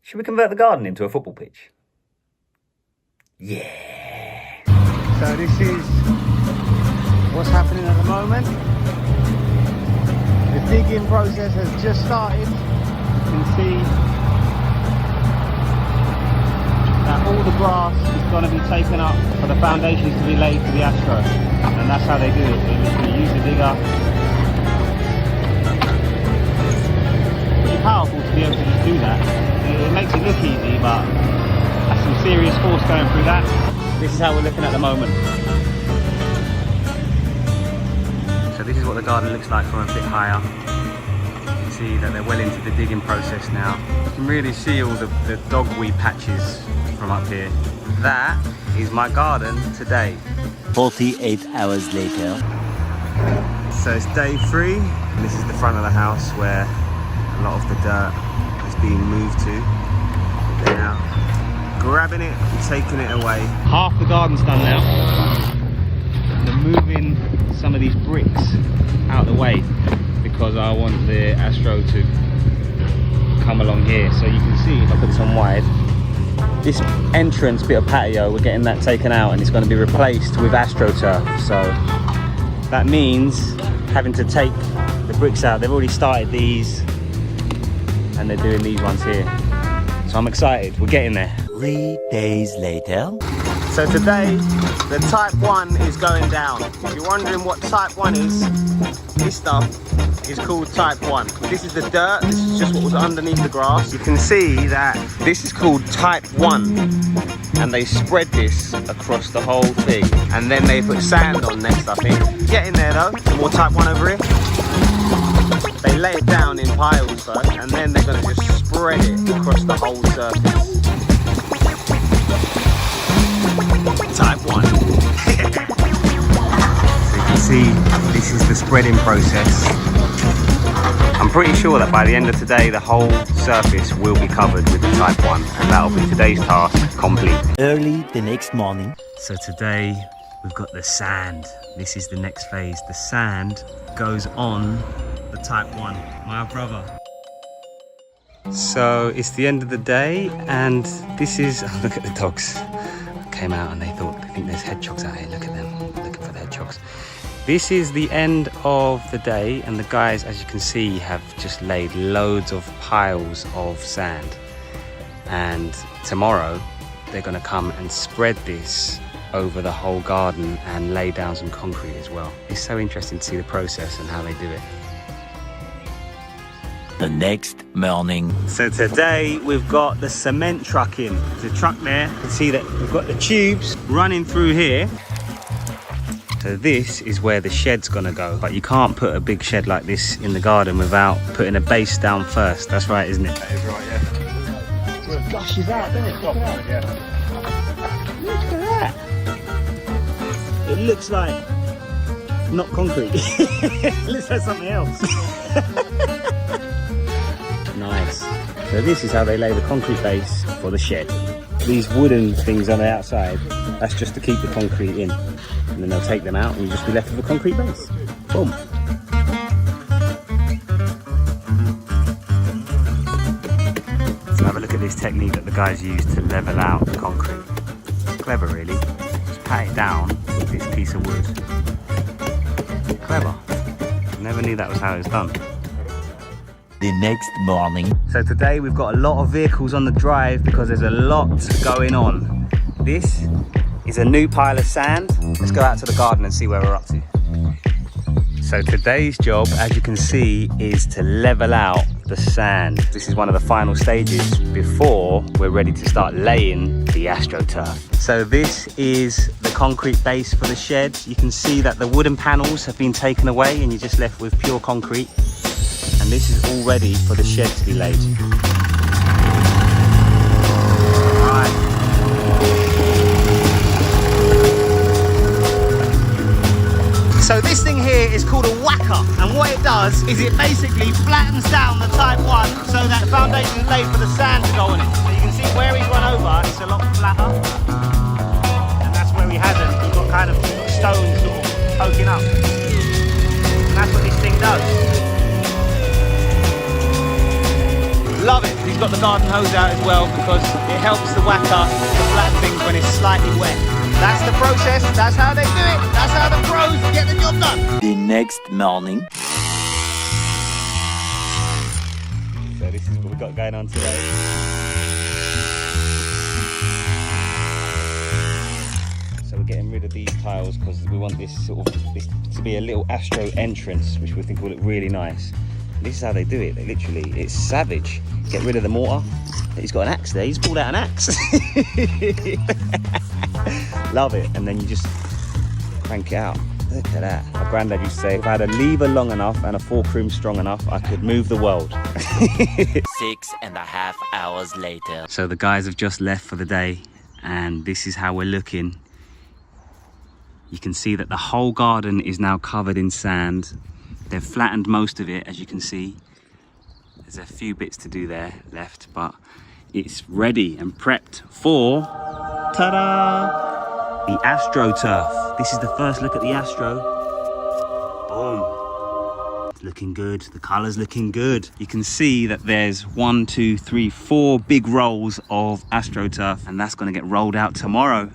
Should we convert the garden into a football pitch? Yeah. So this is what's happening at the moment. The digging process has just started. You can see that all the grass is going to be taken up for the foundations to be laid for the Astro. And that's how they do it. They literally use the digger. Pretty powerful to be able to just do that. It makes it look easy, but that's some serious force going through that. This is how we're looking at the moment. So this is what the garden looks like from a bit higher. You can see that they're well into the digging process now. You can really see all the dogweed patches from up here. That is my garden today. 48 hours later. So it's day 3. And this is the front of the house where a lot of the dirt is being moved to. They're now grabbing it and taking it away. Half the garden's done now. They're moving some of these bricks out of the way because I want the Astro to come along here. So you can see, if I put this on wide, this entrance bit of patio, we're getting that taken out and it's going to be replaced with AstroTurf. So that means having to take the bricks out. They've already started these and they're doing these ones here. So I'm excited, we're getting there. 3 days later. So today, the Type 1 is going down. If you're wondering what Type 1 is, this stuff is called Type 1. This is the dirt, this is just what was underneath the grass. You can see that this is called Type 1. And they spread this across the whole thing. And then they put sand on next, I think. Get in there though, some more Type 1 over here. They lay it down in piles first, and then they're going to just spread it across the whole surface. Type 1. So you can see this is the spreading process. I'm pretty sure that by the end of today the whole surface will be covered with the Type 1 and that'll be today's task complete. Early the next morning. So today we've got the sand. This is the next phase. The sand goes on the Type 1. My brother. So it's the end of the day and this is, oh, look at the dogs. Came out and they think there's hedgehogs out here. Look at them, looking for the hedgehogs. This is the end of the day and the guys, as you can see, have just laid loads of piles of sand. And tomorrow they're going to come and spread this over the whole garden and lay down some concrete as well. It's so interesting to see the process and how they do it. The next morning. So today we've got the cement truck in. The truck there, you can see that we've got the tubes running through here. So this is where the shed's gonna go. But you can't put a big shed like this in the garden without putting a base down first. That's right, isn't it? That is right, yeah. So it gushes out, doesn't it? Look at that. Look at that. It looks like not concrete. It looks like something else. Nice. So this is how they lay the concrete base for the shed. These wooden things on the outside, that's just to keep the concrete in. And then they'll take them out and you'll just be left with a concrete base. Boom. So have a look at this technique that the guys use to level out the concrete. Clever really. Just pat it down with this piece of wood. Clever. Never knew that was how it was done. The next morning. So today we've got a lot of vehicles on the drive because there's a lot going on. This is a new pile of sand. Let's go out to the garden and see where we're up to. So today's job, as you can see, is to level out the sand. This is one of the final stages before we're ready to start laying the AstroTurf. So this is the concrete base for the shed. You can see that the wooden panels have been taken away and you're just left with pure concrete. And this is all ready for the shed to be laid. Right. So this thing here is called a whacker, and what it does is it basically flattens down the Type 1 so that the foundation is laid for the sand to go on it. So you can see where he's run over, it's a lot flatter, and that's where he hasn't. You've got kind of stones sort of poking up, and that's what this thing does. Love it. These got the garden hose out as well because it helps the whacker to flatten things when it's slightly wet. That's the process, that's how they do it, that's how the pros get the job done. The next morning. So this is what we've got going on today. So we're getting rid of these tiles because we want this this to be a little Astro entrance, which we think will look really nice. And this is how they do it. They literally, it's savage. Get rid of the mortar. He's got an axe there. He's pulled out an axe. Love it. And then you just crank it out. Look at that. My granddad used to say, if I had a lever long enough and a fulcrum strong enough, I could move the world. 6.5 hours later. So the guys have just left for the day, and this is how we're looking. You can see that the whole garden is now covered in sand. They've flattened most of it, as you can see. There's a few bits to do there left, but it's ready and prepped for, ta-da, the AstroTurf. This is the first look at the Astro. Boom. It's looking good. The colour's looking good. You can see that there's 1, 2, 3, 4 big rolls of AstroTurf, and that's going to get rolled out tomorrow.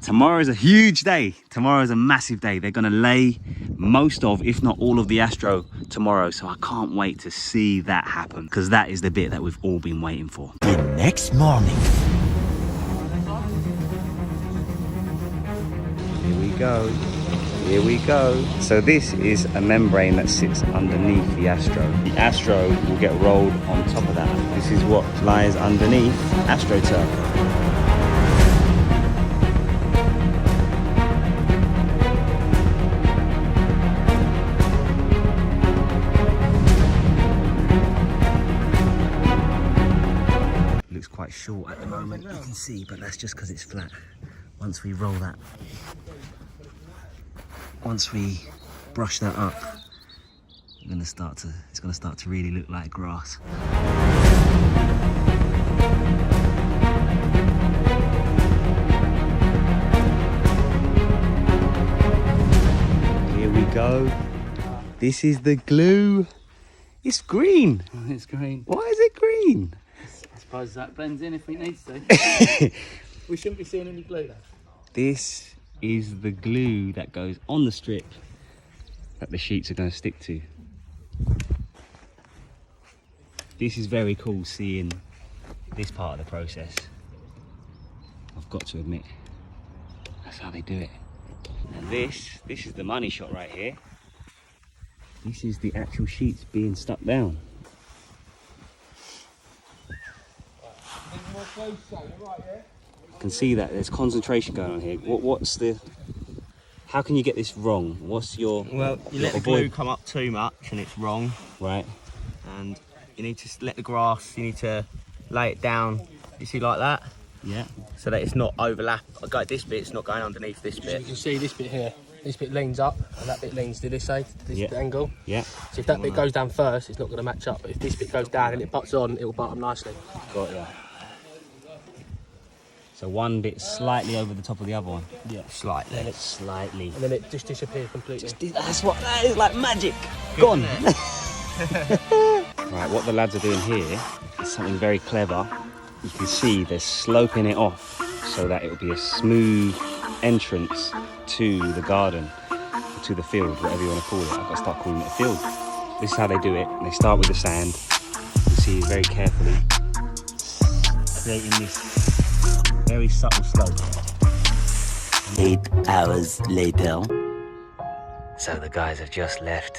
Tomorrow is a huge day. Tomorrow is a massive day. They're going to lay most of, if not all of the Astro tomorrow. So I can't wait to see that happen, because that is the bit that we've all been waiting for. The next morning. Here we go. Here we go. So this is a membrane that sits underneath the Astro. The Astro will get rolled on top of that. This is what lies underneath AstroTurf. Quite short at the moment, you can see, but that's just because it's flat. Once we roll that, once we brush that up, it's going to start to really look like grass. Here we go. This is the glue. It's green. It's green. Why is it green? I suppose that blends in if it needs to. We shouldn't be seeing any glue though. This is the glue that goes on the strip that the sheets are going to stick to. This is very cool seeing this part of the process. I've got to admit, that's how they do it. And this is the money shot right here. This is the actual sheets being stuck down. You can see that there's concentration going on here. How can you get this wrong? What's your... Well, you let the glue come up too much and it's wrong. Right. And you need to let the grass, you need to lay it down, you see, like that? Yeah. So that it's not overlap. Like this bit's not going underneath this bit. You can see this bit here. This bit leans up and that bit leans to this side, to this angle. Yeah. So if that bit goes down first, it's not going to match up. But if this bit goes down and it butts on, it will butt up nicely. Got ya. So one bit slightly over the top of the other one. Yeah. Slightly. Then it's slightly. And then it just disappears completely. That is like magic. Gone. Right, what the lads are doing here is something very clever. You can see they're sloping it off so that it will be a smooth entrance to the garden, or to the field, whatever you want to call it. I've got to start calling it a field. This is how they do it. They start with the sand. You can see very carefully creating this very subtle slope. 8 hours later. So the guys have just left,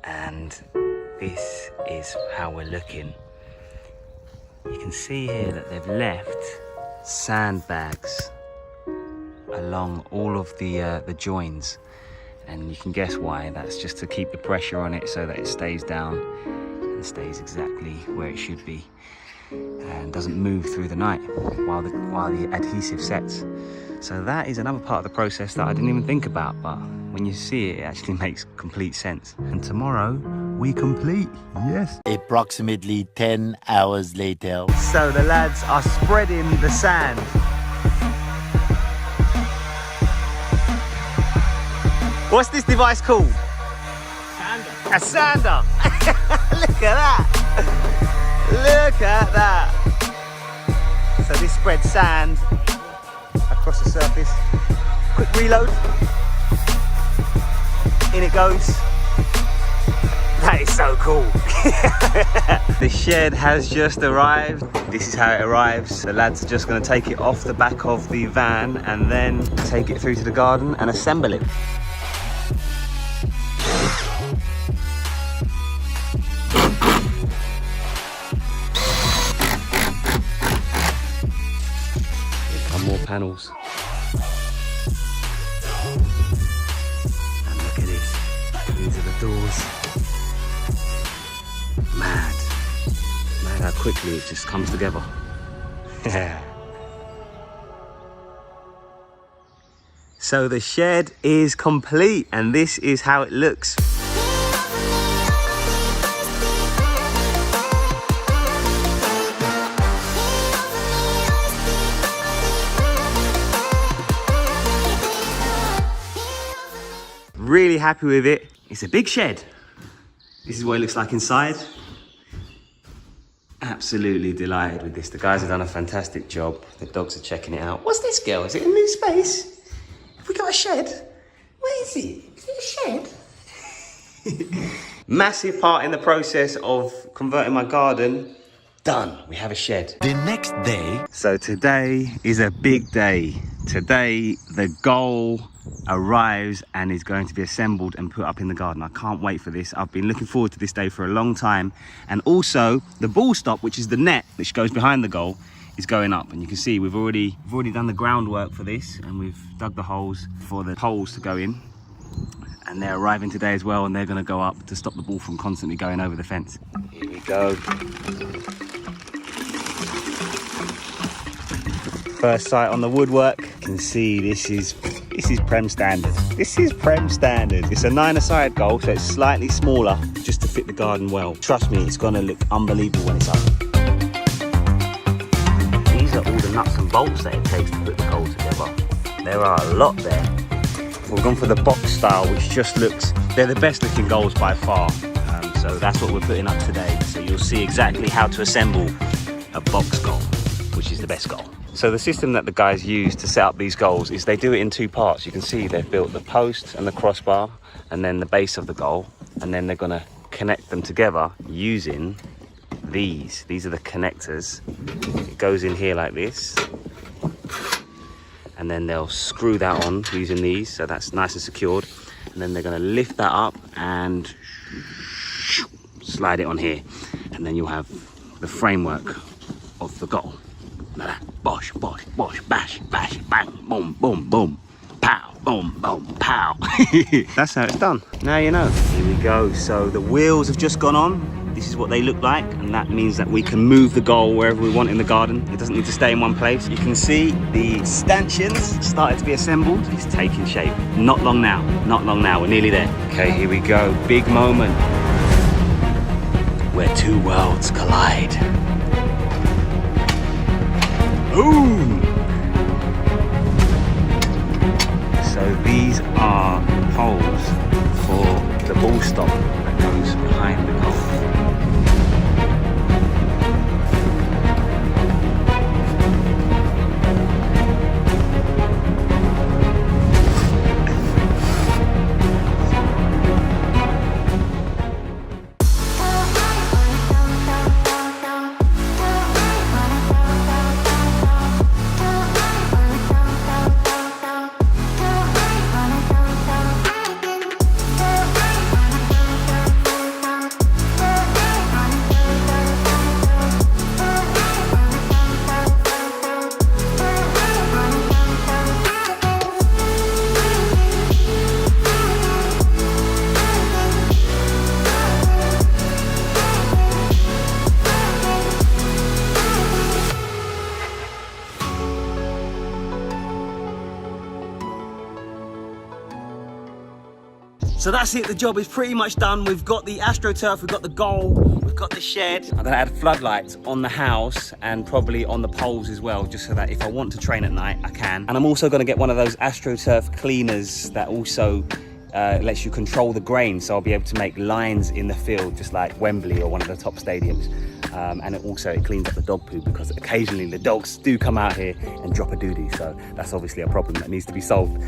and this is how we're looking. You can see here that they've left sandbags along all of the joins, and you can guess why. That's just to keep the pressure on it so that it stays down and stays exactly where it should be and doesn't move through the night while the adhesive sets. So that is another part of the process that I didn't even think about, but when you see it, it actually makes complete sense. And tomorrow we complete. Yes. Approximately 10 hours later. So the lads are spreading the sand. What's this device called? Sander. A sander. Look at that. Look at spread sand across the surface. Quick reload. In it goes. That is so cool. The shed has just arrived. This is how it arrives. The lads are just going to take it off the back of the van and then take it through to the garden and assemble it. Here come more panels. And look at this. These are the doors. Mad how quickly it just comes together. So the shed is complete and this is how it looks. Really happy with it. It's a big shed. This is what it looks like inside. Absolutely delighted with this. The guys have done a fantastic job. The dogs are checking it out. What's this, girl? Is it a new space? Have we got a shed? Where is it? Is it a shed? Massive part in the process of converting my garden. Done. We have a shed. The next day. So today is a big day. Today, the goal arrives and is going to be assembled and put up in the garden. I can't wait for this. I've been looking forward to this day for a long time. And also the ball stop, which is the net which goes behind the goal, is going up. And you can see we've already done the groundwork for this, and we've dug the holes for the poles to go in. And they're arriving today as well, and they're going to go up to stop the ball from constantly going over the fence. Here we go. First sight on the woodwork. You can see this is Prem standard. This is Prem standard. It's a 9-a-side goal, so it's slightly smaller just to fit the garden well. Trust me, it's gonna look unbelievable when it's up. These are all the nuts and bolts that it takes to put the goal together. There are a lot there. We've gone for the box style, which just looks, they're the best looking goals by far. So that's what we're putting up today. So you'll see exactly how to assemble a box goal, which is the best goal. So the system that the guys use to set up these goals is they do it in two parts. You can see they've built the post and the crossbar and then the base of the goal, and then they're gonna connect them together using these. These are the connectors. It goes in here like this, and then they'll screw that on using these, so that's nice and secured. And then they're gonna lift that up and slide it on here, and then you'll have the framework of the goal. Like that. Bosh, bosh, bosh, bash, bash, bang, boom, boom, boom, pow, boom, boom, pow. That's how it's done. Now you know. Here we go. So the wheels have just gone on. This is what they look like, and that means that we can move the goal wherever we want in the garden. It doesn't need to stay in one place. You can see the stanchions started to be assembled. It's taking shape. Not long now. Not long now. We're nearly there. Okay, here we go. Big moment where two worlds collide. Boom! So these are holes for the ball stop that goes behind the goal. So that's it, the job is pretty much done. We've got the AstroTurf, we've got the goal, we've got the shed. I'm gonna add floodlights on the house and probably on the poles as well, just so that if I want to train at night, I can. And I'm also gonna get one of those AstroTurf cleaners that also lets you control the grain, so I'll be able to make lines in the field, just like Wembley or one of the top stadiums. and it cleans up the dog poo, because occasionally the dogs do come out here and drop a doo-doo, so that's obviously a problem that needs to be solved.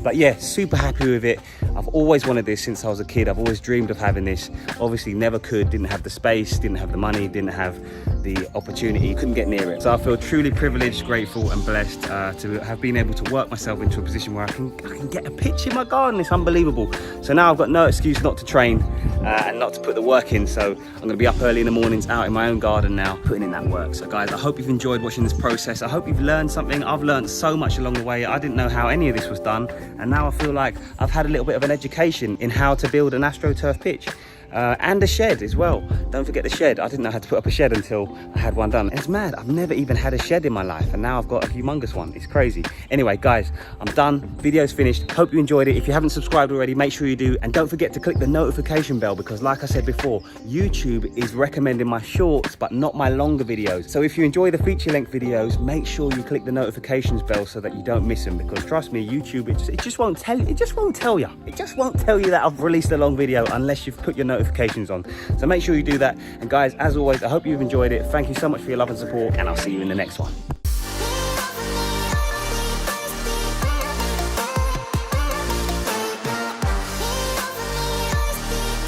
But yeah, super happy with it. I've always wanted this since I was a kid. I've always dreamed of having this. Obviously never could, didn't have the space, didn't have the money, didn't have the opportunity, couldn't get near it. So I feel truly privileged, grateful and blessed to have been able to work myself into a position where I can get a pitch in my garden. It's unbelievable. So now I've got no excuse not to train and not to put the work in. So I'm going to be up early in the mornings out in my own garden now, putting in that work. So guys, I hope you've enjoyed watching this process. I hope you've learned something. I've learned so much along the way. I didn't know how any of this was done, and now I feel like I've had a little bit of an education in how to build an AstroTurf pitch. And a shed as well. Don't forget the shed. I didn't know how to put up a shed until I had one done. It's mad. I've never even had a shed in my life, and now I've got a humongous one. It's crazy. Anyway, guys, I'm done. Video's finished. Hope you enjoyed it. If you haven't subscribed already, make sure you do. And don't forget to click the notification bell, because like I said before, YouTube is recommending my shorts, but not my longer videos. So if you enjoy the feature-length videos, make sure you click the notifications bell so that you don't miss them, because trust me, YouTube, it just won't tell you. It just won't tell you. It just won't tell you that I've released a long video unless you've put your notifications on. So make sure you do that. And guys, as always, I hope you've enjoyed it. Thank you so much for your love and support, and I'll see you in the next one.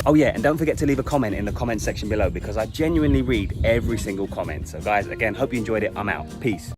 Oh yeah, and don't forget to leave a comment in the comment section below, because I genuinely read every single comment. So guys, again, hope you enjoyed it. I'm out. Peace.